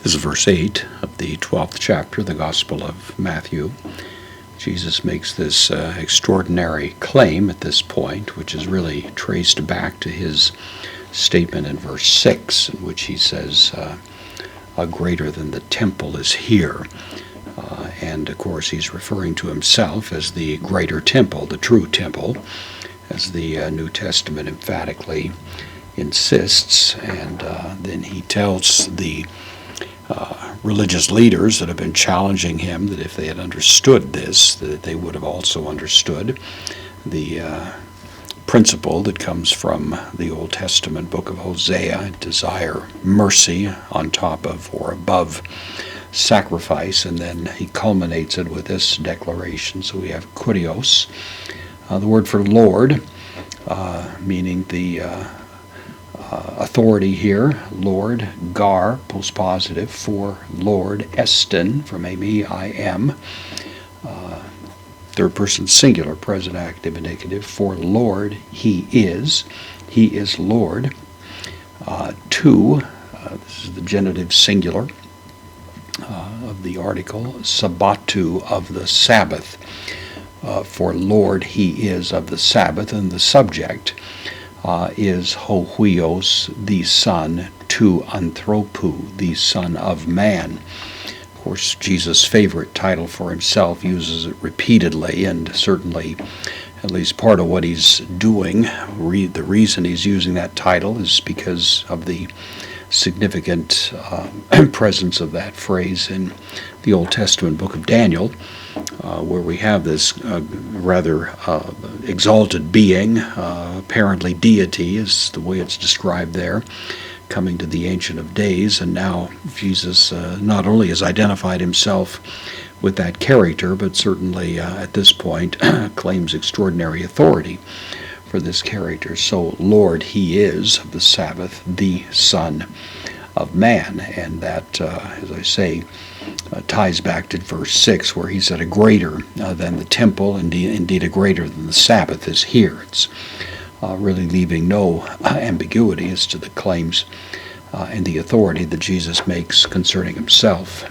This is verse 8 of the 12th chapter of the Gospel of Matthew. Jesus makes this extraordinary claim at this point, which is really traced back to his statement in verse 6, in which he says, greater than the temple is here. And of course he's referring to himself as the greater temple, the true temple, as the New Testament emphatically insists. And then he tells the religious leaders that have been challenging him that if they had understood this, that they would have also understood the principle that comes from the Old Testament book of Hosea, desire mercy on top of or above sacrifice, and then he culminates it with this declaration. So we have kurios, the word for Lord, meaning the authority here, Lord, gar, postpositive, for Lord, esten, from me, I am, third person singular, present active indicative, for Lord, he is Lord. Two, this is the genitive singular of the article, sabbatu, of the Sabbath, for Lord, he is of the Sabbath, and the subject is hohuios, the son, to anthropu, the son of man. Of course, Jesus' favorite title for himself, uses it repeatedly, and certainly at least part of what he's doing, the reason he's using that title is because of the significant presence of that phrase in the Old Testament book of Daniel, where we have this rather exalted being, apparently deity is the way it's described there, coming to the Ancient of Days. And now Jesus not only has identified himself with that character, but certainly at this point claims extraordinary authority for this character. So Lord, he is of the Sabbath, the Son of Man. And that, as I say, ties back to verse 6, where he said a greater than the temple, indeed a greater than the Sabbath is here. It's really leaving no ambiguity as to the claims and the authority that Jesus makes concerning himself.